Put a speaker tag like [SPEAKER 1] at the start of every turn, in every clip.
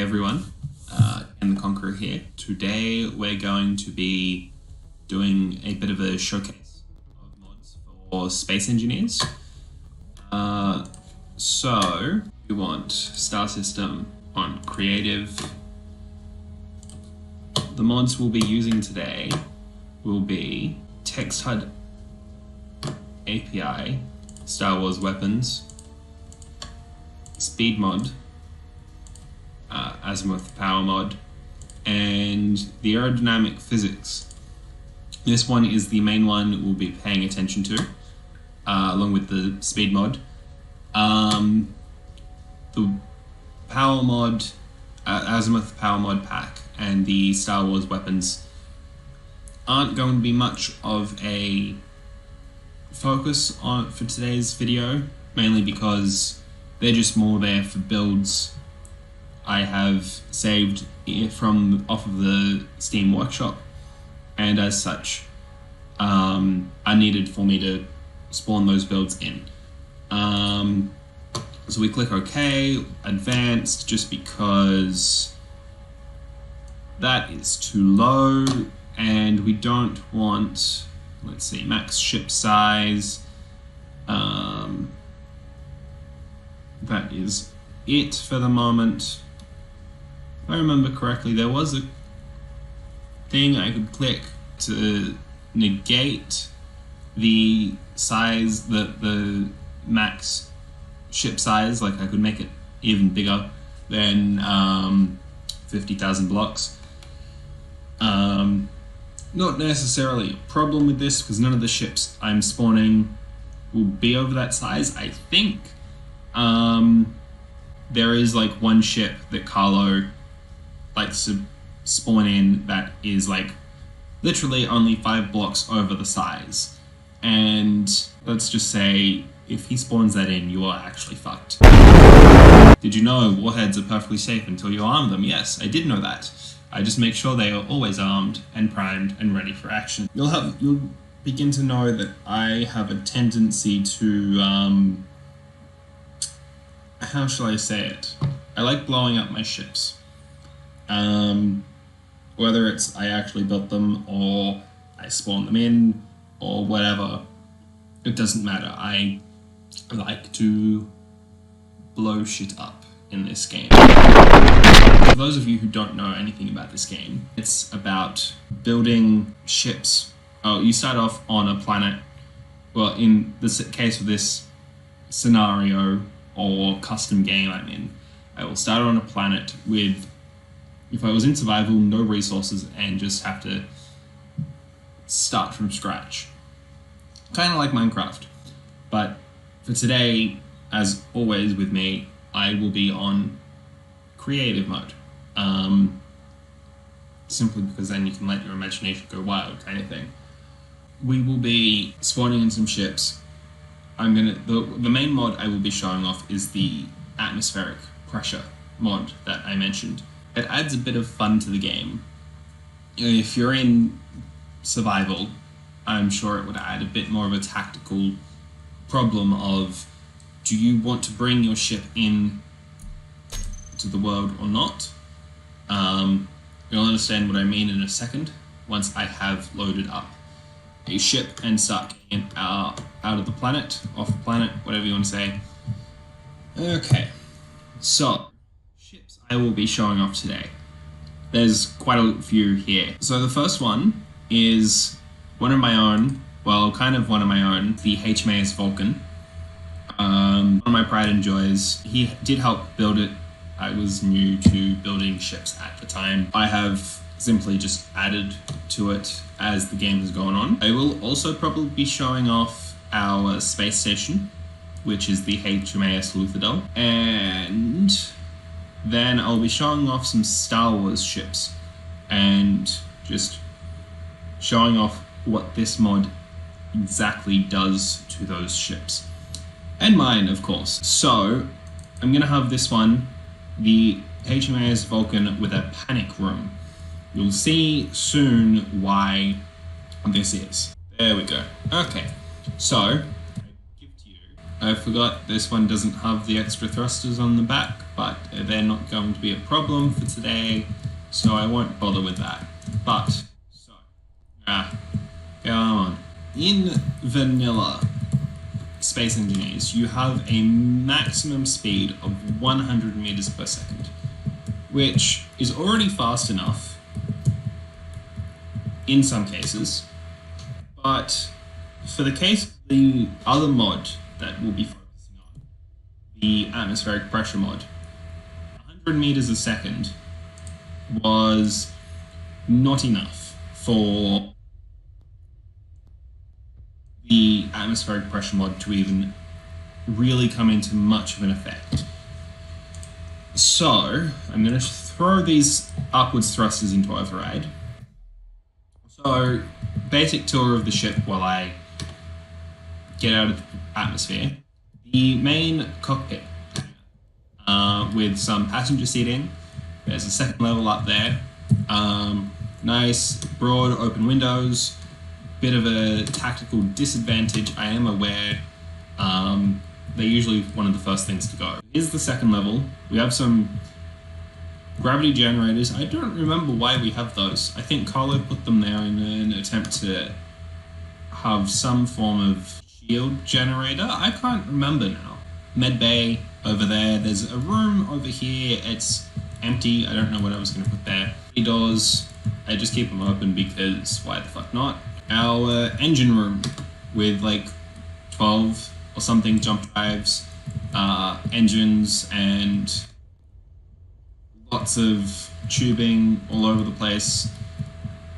[SPEAKER 1] everyone, KaneTheConqueror here. Today we're going to be doing a bit of a showcase of mods for space engineers. So we want Star System on Creative. The mods we'll be using today will be TextHUD API, Star Wars weapons, speed mod, azimuth power mod, and the aerodynamic physics. This one is the main one we'll be paying attention to, along with the speed mod. The power mod, azimuth power mod pack, and the Star Wars weapons aren't going to be much of a focus on for today's video, mainly because they're just more there for builds I have saved from off of the Steam workshop, and as such are needed for me to spawn those builds in. So we click OK, advanced, just because that is too low and we don't want, let's see, max ship size. That is it for the moment. If I remember correctly, there was a thing I could click to negate the size, the max ship size. Like I could make it even bigger than 50,000 blocks. Not necessarily a problem with this because none of the ships I'm spawning will be over that size, I think. There is like one ship that Carlo likes to spawn in that is like literally only 5 blocks over the size, and let's just say if he spawns that in, you are actually fucked. Did you know warheads are perfectly safe until you arm them? Yes, I did know that. I just make sure they are always armed and primed and ready for action. You'll begin to know that I have a tendency to how shall I say it? I like blowing up my ships. Whether it's I actually built them or I spawned them in or whatever, it doesn't matter. I like to blow shit up in this game. For those of you who don't know anything about this game, it's about building ships. Oh, you start off on a planet. Well, in the case of this scenario or custom game I'm in, I will start on a planet with, if I was in survival, no resources and just have to start from scratch. Kind of like Minecraft. But for today, as always with me, I will be on creative mode. Simply because then you can let your imagination go wild, kind of thing. We will be spawning in some ships. The main mod I will be showing off is the atmospheric pressure mod that I mentioned. It adds a bit of fun to the game. If you're in survival, I'm sure it would add a bit more of a tactical problem of, do you want to bring your ship in to the world or not? You'll understand what I mean in a second once I have loaded up a ship and start getting it out of the planet, off the planet, whatever you want to say. Okay, so ships I will be showing off today. There's quite a few here. So the first one is one of my own, well, kind of one of my own, the HMAS Vulcan. One of my pride and joys. He did help build it. I was new to building ships at the time. I have simply just added to it as the game has gone on. I will also probably be showing off our space station, which is the HMAS Luthadel, and then I'll be showing off some Star Wars ships and just showing off what this mod exactly does to those ships. And mine, of course. So, I'm gonna have this one, the HMAS Vulcan with a panic room. You'll see soon why this is. There we go. Okay, so, I give to you. I forgot this one doesn't have the extra thrusters on the back. but they're not going to be a problem for today, so I won't bother with that. But, go on. In vanilla Space Engineers, you have a maximum speed of 100 meters per second, which is already fast enough in some cases, but for the case of the other mod that we'll be focusing on, the atmospheric pressure mod, 100 meters a second was not enough for the atmospheric pressure mod to even really come into much of an effect. So I'm going to throw these upwards thrusters into override. So basic tour of the ship while I get out of the atmosphere. The main cockpit with some passenger seating. There's a second level up there. Nice broad open windows. Bit of a tactical disadvantage, I am aware. They're usually one of the first things to go. Here's the second level. We have some gravity generators. I don't remember why we have those. I think Carlo put them there in an attempt to have some form of shield generator. I can't remember now. Med bay over there. There's a room over here. It's empty. I don't know what I was going to put there. The doors, I just keep them open because why the fuck not? Our engine room with like 12 or something jump drives, engines, and lots of tubing all over the place.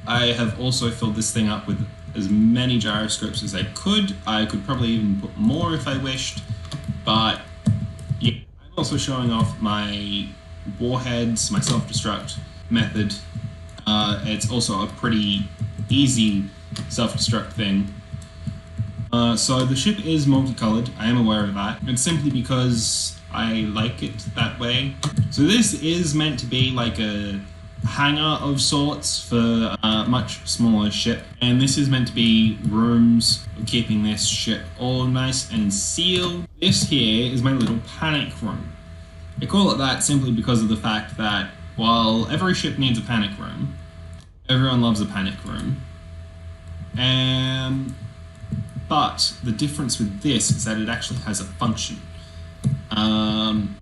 [SPEAKER 1] I have also filled this thing up with as many gyroscopes as I could. I could probably even put more if I wished, but yeah. I'm also showing off my warheads, my self-destruct method. It's also a pretty easy self-destruct thing. So the ship is multicolored, I am aware of that. It's simply because I like it that way. So this is meant to be like a hangar of sorts for a much smaller ship, and this is meant to be rooms for keeping this ship all nice and sealed. This here is my little panic room. I call it that simply because of the fact that while every ship needs a panic room, everyone loves a panic room. But the difference with this is that it actually has a function.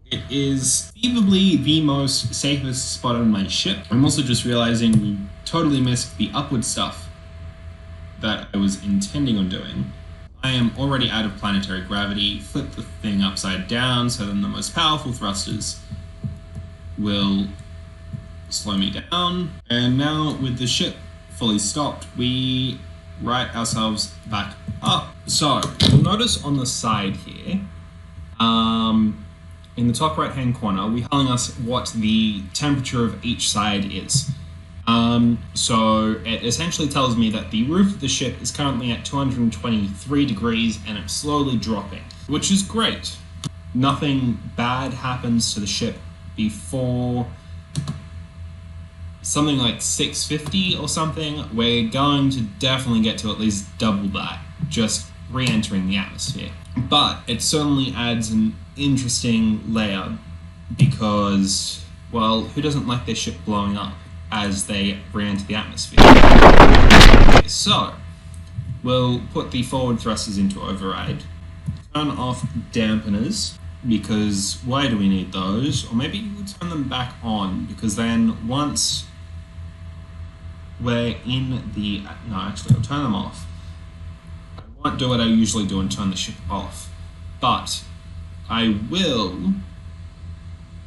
[SPEAKER 1] It is conceivably the most safest spot on my ship. I'm also just realizing we totally missed the upward stuff that I was intending on doing. I am already out of planetary gravity. Flip the thing upside down so then the most powerful thrusters will slow me down. And now with the ship fully stopped, we right ourselves back up. So you'll notice on the side here, in the top right hand corner, we're telling us what the temperature of each side is. So it essentially tells me that the roof of the ship is currently at 223 degrees and it's slowly dropping, which is great. Nothing bad happens to the ship before something like 650 or something. We're going to definitely get to at least double that, just re-entering the atmosphere. But it certainly adds an interesting layer because, well, who doesn't like their ship blowing up as they re-enter the atmosphere? Okay, so we'll put the forward thrusters into override, turn off dampeners, because why do we need those? Or maybe we'll turn them back on, because then once we're in the... No, actually, I'll turn them off. I won't do what I usually do and turn the ship off, but I will,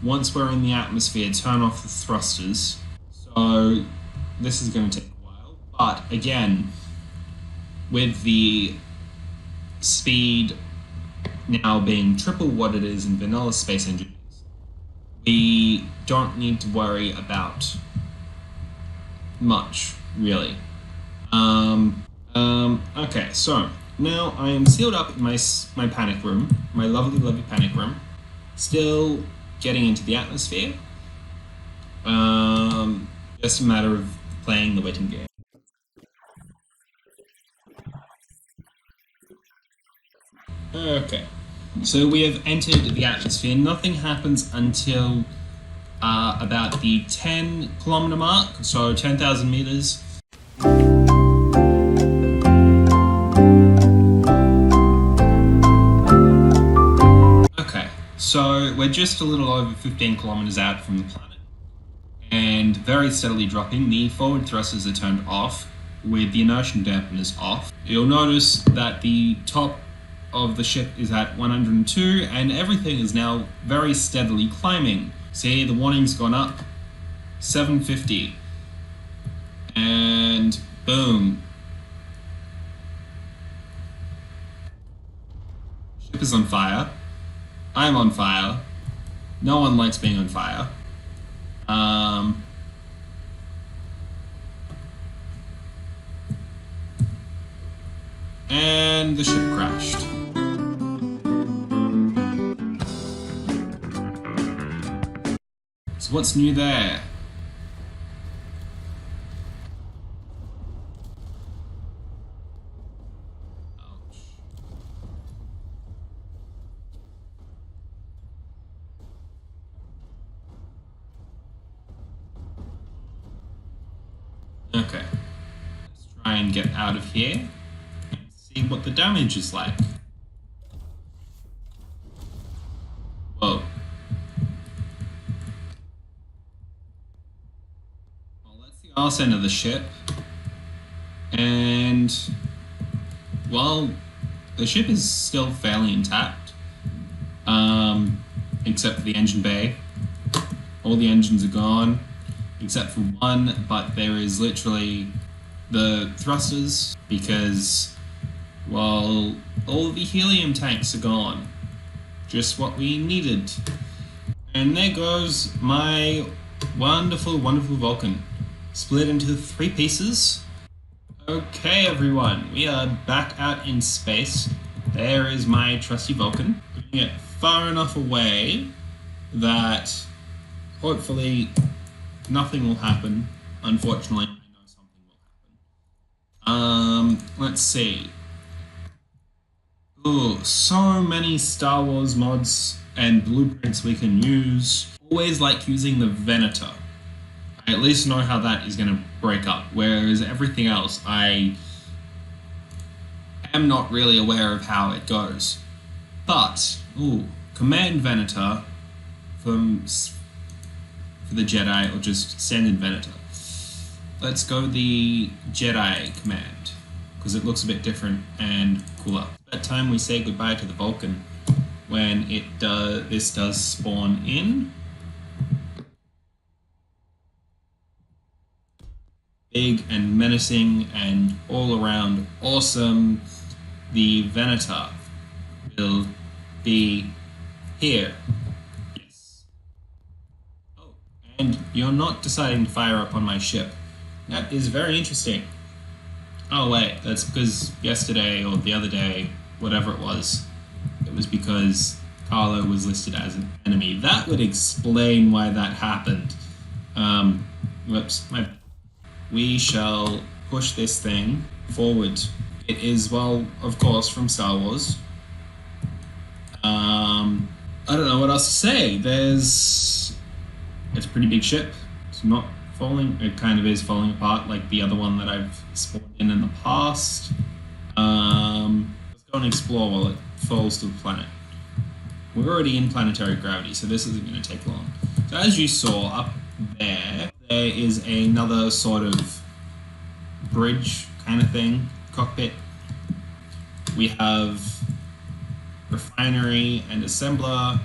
[SPEAKER 1] once we're in the atmosphere, turn off the thrusters. So this is going to take a while, but again, with the speed now being triple what it is in vanilla Space Engineers, we don't need to worry about much, really. Okay, so now I am sealed up in my panic room, my lovely, lovely panic room, still getting into the atmosphere. Just a matter of playing the waiting game. Okay, So we have entered the atmosphere. Nothing happens until about the 10-kilometer mark, so 10,000 meters. Okay, so we're just a little over 15 kilometers out from the planet, and very steadily dropping. The forward thrusters are turned off with the inertia dampeners off. You'll notice that the top of the ship is at 102 and everything is now very steadily climbing. See, the warning's gone up, 750, and boom. Ship is on fire. I'm on fire. No one likes being on fire. And the ship crashed. So what's new there? Ouch. Okay. Let's try and get out of here and see what the damage is like. Whoa. Arse end of the ship, and well, the ship is still fairly intact, except for the engine bay. All the engines are gone except for one, but there is literally the thrusters because, well, all the helium tanks are gone. Just what we needed. And there goes my wonderful Vulcan. Split into 3 pieces. Okay, everyone, we are back out in space. There is my trusty Vulcan, putting it far enough away that hopefully nothing will happen. Unfortunately, I know something will happen. Let's see. Oh, so many Star Wars mods and blueprints we can use. Always like using the Venator. I at least know how that is going to break up, whereas everything else I am not really aware of how it goes. But, Command Venator for the Jedi, or just standard Venator. Let's go the Jedi command, because it looks a bit different and cooler. That time we say goodbye to the Vulcan when this does spawn in. Big and menacing and all around awesome. The Venator will be here. Yes. Oh, and you're not deciding to fire up on my ship. That is very interesting. Oh wait, that's because yesterday or the other day, whatever it was because Carlo was listed as an enemy. That would explain why that happened. Whoops, my bad. We shall push this thing forward. It is, well, of course, from Star Wars. I don't know what else to say. It's a pretty big ship. It's not falling. It kind of is falling apart like the other one that I've spawned in the past. Let's go and explore while it falls to the planet. We're already in planetary gravity, so this isn't going to take long. So as you saw up there is another sort of bridge kind of thing, cockpit. We have refinery and assembler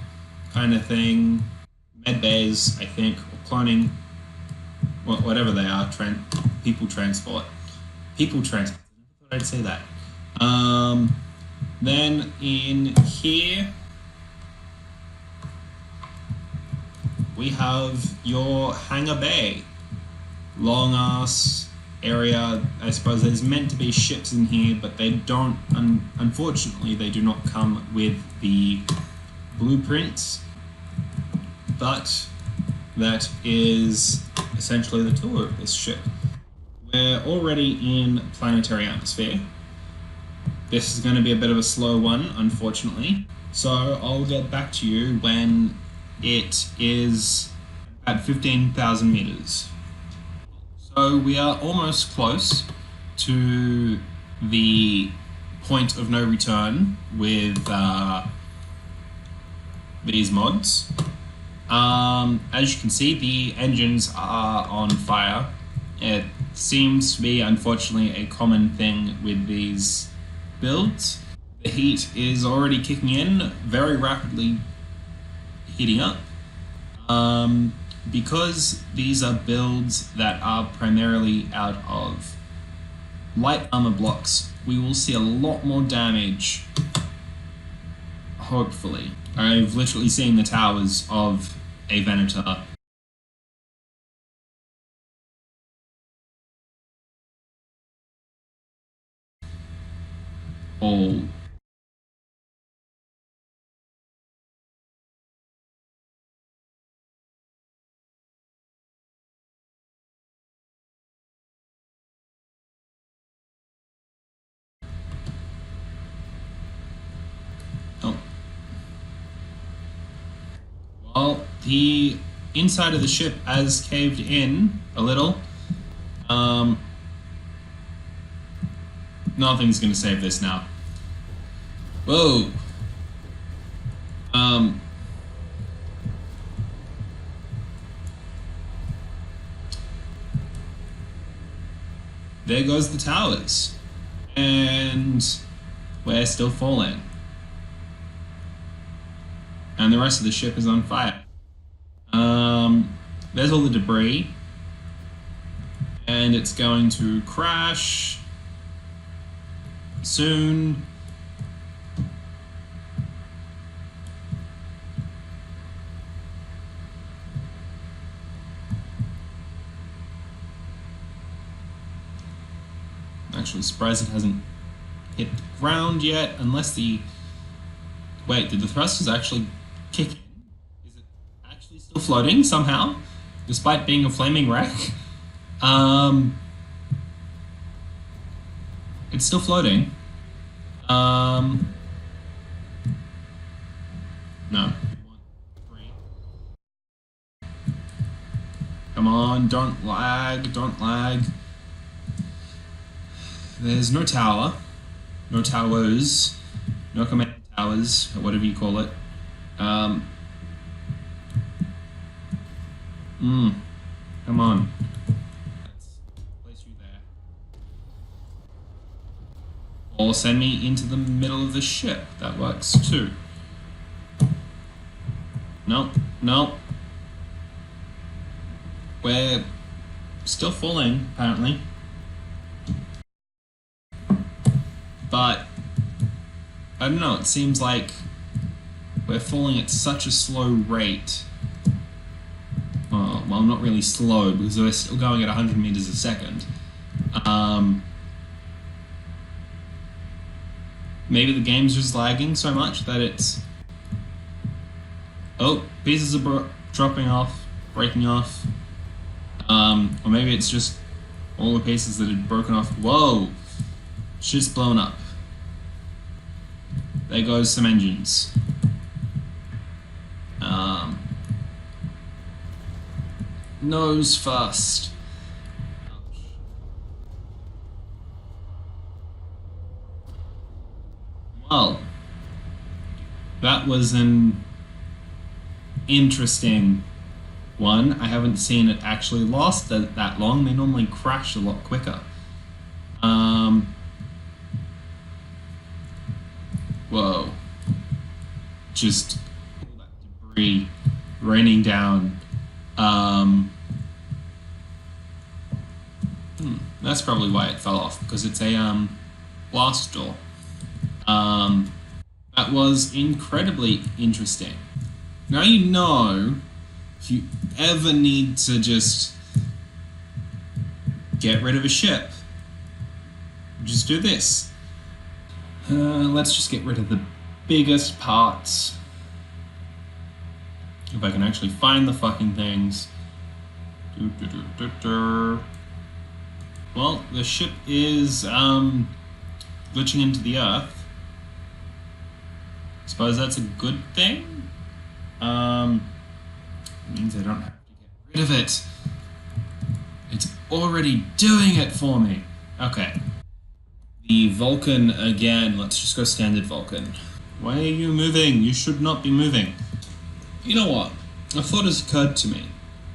[SPEAKER 1] kind of thing, med bays, I think, or cloning, whatever they are, people transport. I never thought I'd say that. Then in here, we have your hangar bay. Long ass area. I suppose there's meant to be ships in here, but they don't, unfortunately, they do not come with the blueprints. But that is essentially the tour of this ship. We're already in planetary atmosphere. This is going to be a bit of a slow one, unfortunately. So I'll get back to you when it is at 15,000 meters. So we are almost close to the point of no return with these mods. As you can see, the engines are on fire. It seems to be, unfortunately, a common thing with these builds. The heat is already kicking in, very rapidly heating up. Because these are builds that are primarily out of light armor blocks, we will see a lot more damage, hopefully. I've literally seen the towers of a Venator all. Oh. Well, the inside of the ship has caved in a little. Nothing's gonna save this now. Whoa. There goes the towers. And we're still falling. And the rest of the ship is on fire. There's all the debris. And it's going to crash soon. Actually, surprised it hasn't hit the ground yet, unless the... Wait, did the thrusters actually kick in? Is it actually still floating somehow, despite being a flaming wreck? It's still floating. No. Come on, don't lag, don't lag. There's no tower, no towers, no command towers, or whatever you call it. Come on. Let's place you there. Or send me into the middle of the ship. That works too. Nope, nope. We're still falling, apparently. But I don't know, it seems like we're falling at such a slow rate. Well, not really slow, because we're still going at 100 meters a second. Maybe the game's just lagging so much that it's... Oh, pieces are dropping off, breaking off. Or maybe it's just all the pieces that had broken off. Whoa! Shit's blown up. There goes some engines. Nose first. Ouch. Well, that was an interesting one. I haven't seen it actually last that long. They normally crash a lot quicker. Whoa. Just all that debris raining down. That's probably why it fell off, because it's a blast door. That was incredibly interesting. Now you know, if you ever need to just get rid of a ship, just do this. Let's just get rid of the biggest parts. If I can actually find the fucking things. Well, the ship is glitching into the earth. Suppose that's a good thing. It means I don't have to get rid of it. It's already doing it for me. Okay. The Vulcan again. Let's just go standard Vulcan. Why are you moving? You should not be moving. You know what? A thought has occurred to me.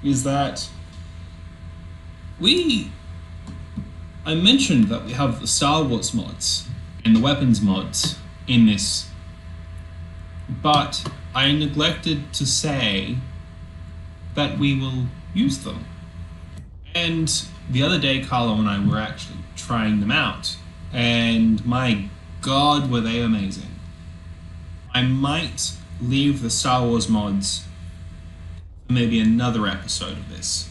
[SPEAKER 1] Is that I mentioned that we have the Star Wars mods and the weapons mods in this, but I neglected to say that we will use them. And the other day, Carlo and I were actually trying them out, and my God, were they amazing. I might leave the Star Wars mods for maybe another episode of this,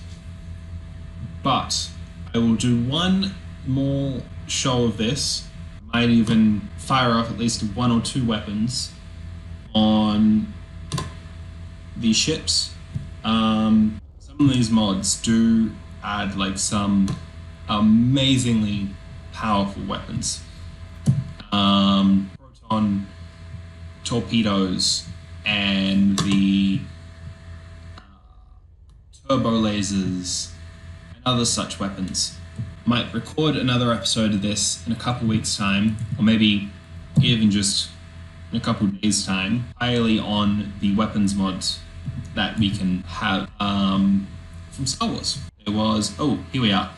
[SPEAKER 1] but I will do one more show of this. I might even fire off at least 1 or 2 weapons on these ships. Some of these mods do add like some amazingly powerful weapons. Proton torpedoes and the turbo lasers and other such weapons. Might record another episode of this in a couple weeks' time, or maybe even just in a couple days' time, entirely on the weapons mods that we can have from Star Wars. There was, oh, here we are.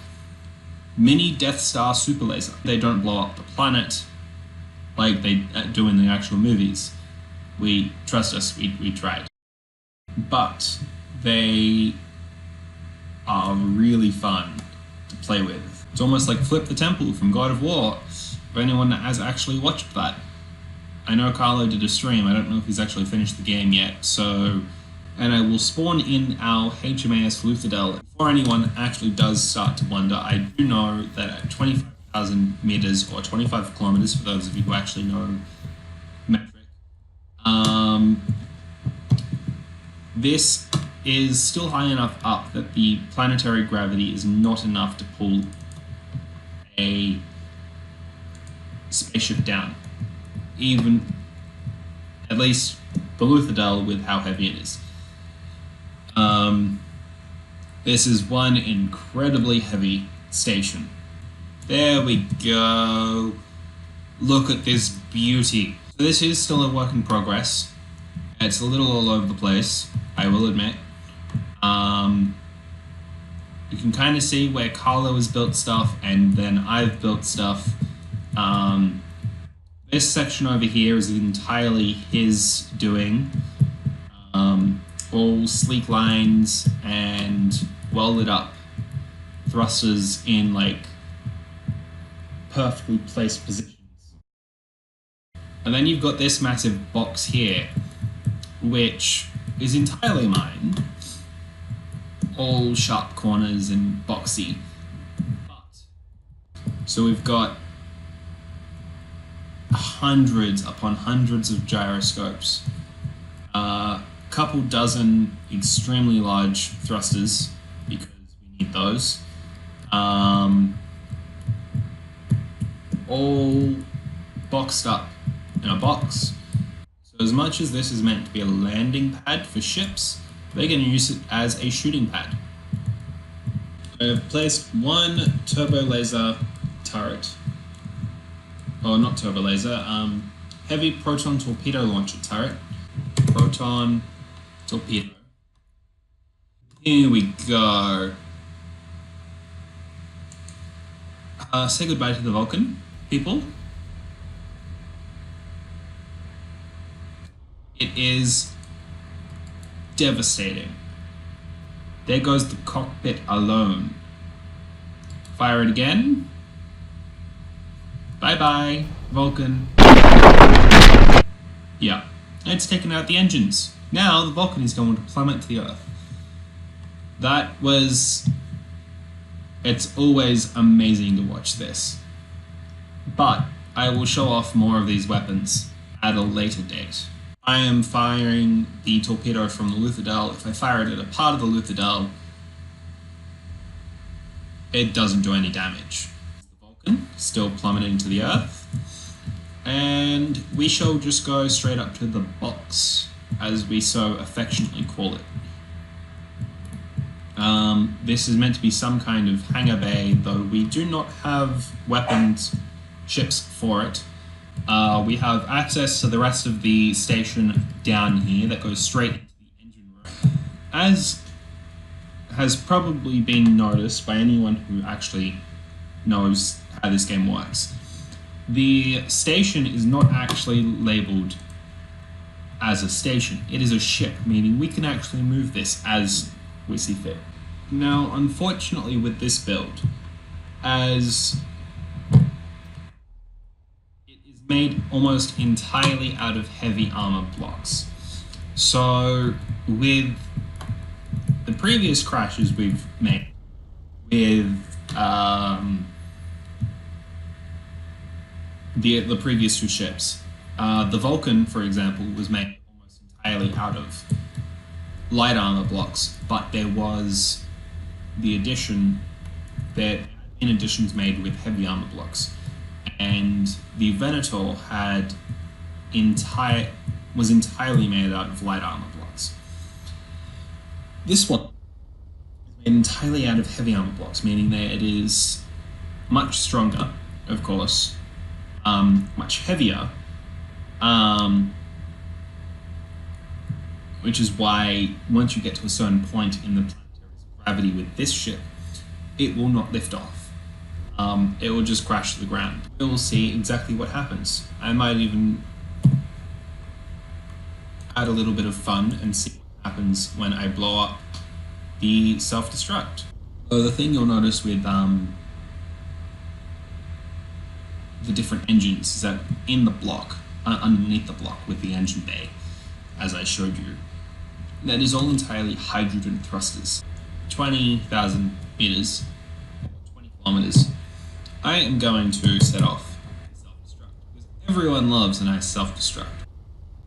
[SPEAKER 1] Mini Death Star super laser. They don't blow up the planet like they do in the actual movies. Trust us, we tried. But they are really fun to play with. It's almost like Flip the Temple from God of War, for anyone that has actually watched that. I know Carlo did a stream, I don't know if he's actually finished the game yet, so... And I will spawn in our HMAS Luthadel. Before anyone actually does start to wonder, I do know that at 25,000 meters, or 25 kilometers for those of you who actually know metric, this is still high enough up that the planetary gravity is not enough to pull a spaceship down. Even, at least, the Luthadel with how heavy it is. This is one incredibly heavy station. There we go. Look at this beauty. So this is still a work in progress. It's a little all over the place, I will admit. You can kind of see where Carlo has built stuff and then I've built stuff. This section over here is entirely his doing. All sleek lines and well lit up thrusters in like perfectly placed positions. And then you've got this massive box here, which is entirely mine. All sharp corners and boxy. So we've got hundreds upon hundreds of gyroscopes, couple dozen extremely large thrusters because we need those, all boxed up in a box. So as much as this is meant to be a landing pad for ships, they're going to use it as a shooting pad. I've placed one turbo laser turret, or not turbo laser, heavy proton torpedo launcher turret. Proton torpedo. Here we go. Say goodbye to the Vulcan, people. It is devastating. There goes the cockpit alone. Fire it again. Bye-bye, Vulcan. Yeah, it's taken out the engines. Now the Vulcan is going to plummet to the Earth. That was... It's always amazing to watch this. But I will show off more of these weapons at a later date. I am firing the torpedo from the Luthadel. If I fire it at a part of the Luthadel, it doesn't do any damage. The Vulcan still plummeting to the Earth. And we shall just go straight up to the box, as we so affectionately call it. This is meant to be some kind of hangar bay, though we do not have weapons ships for it. We have access to the rest of the station down here that goes straight into the engine room. As has probably been noticed by anyone who actually knows how this game works, the station is not actually labeled as a station. It is a ship, meaning we can actually move this as we see fit. Now, unfortunately with this build, as it is made almost entirely out of heavy armor blocks. So with the previous crashes we've made with the previous two ships, the Vulcan, for example, was made almost entirely out of light armor blocks, but there was the addition that in additions made with heavy armor blocks, and the Venator was entirely made out of light armor blocks. This one is made entirely out of heavy armor blocks, meaning that it is much stronger, of course, much heavier, which is why once you get to a certain point in the planetary gravity with this ship, it will not lift off. It will just crash to the ground. We will see exactly what happens. I might even add a little bit of fun and see what happens when I blow up the self-destruct. So the thing you'll notice with the different engines is that in the block, underneath the block with the engine bay, as I showed you, that is all entirely hydrogen thrusters. 20,000 meters, 20 kilometers. I am going to set off self-destruct because everyone loves a nice self-destruct.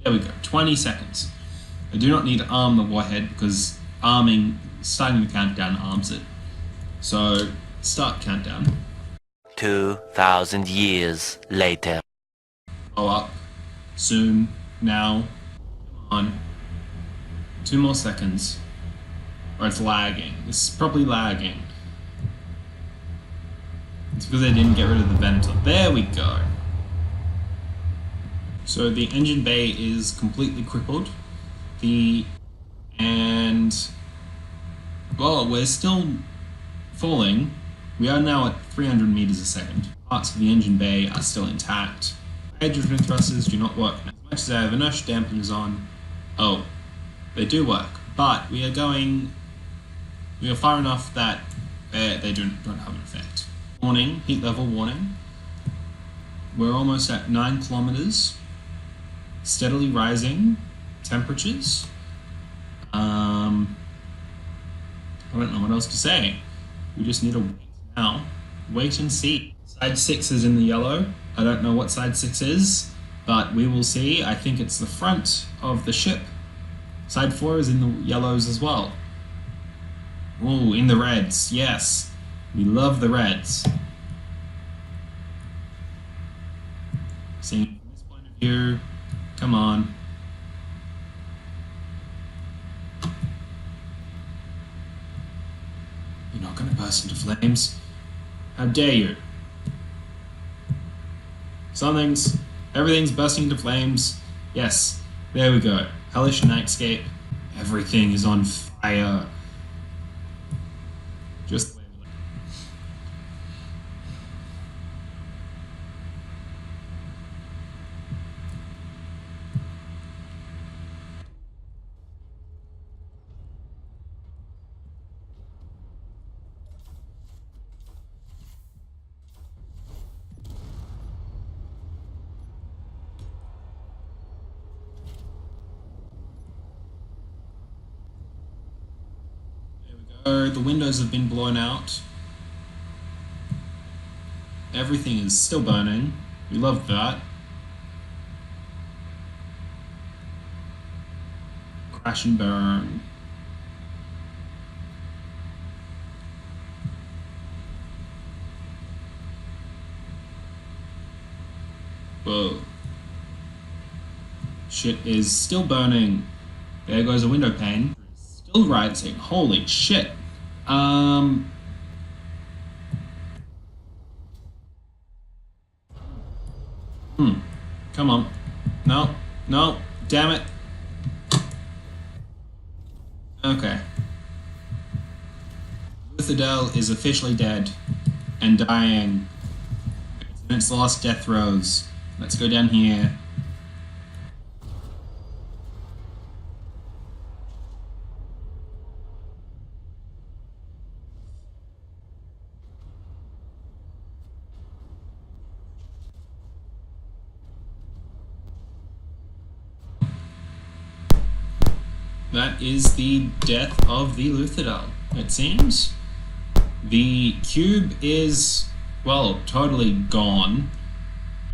[SPEAKER 1] There we go, 20 seconds. I do not need to arm the warhead because starting the countdown arms it. So, start countdown.
[SPEAKER 2] 2,000 years later.
[SPEAKER 1] Blow up. Soon. Now. Come on. 2 more seconds. Or it's lagging. It's probably lagging. It's because I didn't get rid of the Venator. There we go. So the engine bay is completely crippled. Well, we're still falling. We are now at 300 meters a second. Parts of the engine bay are still intact. Hydrogen thrusters do not work. As much as I have inertia dampeners on, they do work. But we are far enough that they don't have an effect. Warning, heat level warning. We're almost at 9 kilometers. Steadily rising temperatures. I don't know what else to say. We just need to wait now. Wait and see. Side 6 is in the yellow. I don't know what side 6 is, but we will see. I think it's the front of the ship. Side 4 is in the yellows as well. Oh, in the reds. Yes. We love the reds. Seeing from this point of view. Come on. You're not going to burst into flames. How dare you? Everything's bursting into flames. Yes, there we go. Hellish nightscape. Everything is on fire. Just the way we like it. The windows have been blown out. Everything is still burning. We love that. Crash and burn. Whoa. Shit is still burning. There goes a window pane. Still rising. Holy shit. Come on. No. No. Damn it. Okay. Luthadel is officially dead and dying. It's in its last death throes. Let's go down here. That is the death of the Luthadel, it seems. The cube is, well, totally gone.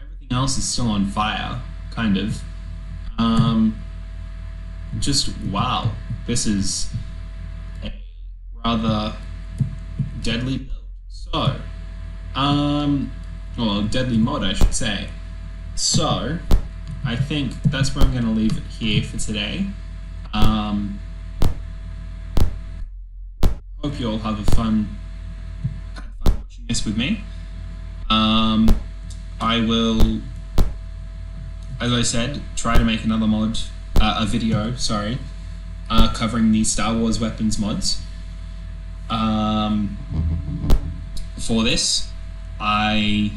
[SPEAKER 1] Everything else is still on fire, kind of. Just, wow. This is a rather deadly build. So, well, deadly mod, I should say. So, I think that's where I'm going to leave it here for today. Hope you all have had fun watching this with me. I will, as I said, try to make another mod, a video, sorry, covering the Star Wars weapons mods. For this, I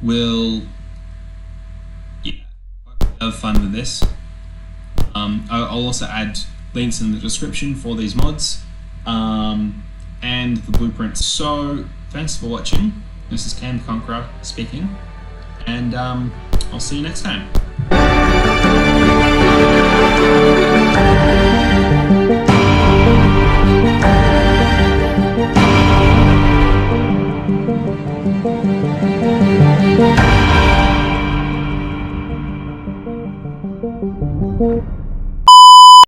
[SPEAKER 1] will, have fun with this. I'll also add links in the description for these mods and the blueprints. So thanks for watching. This is KaneTheConqueror speaking, and I'll see you next time.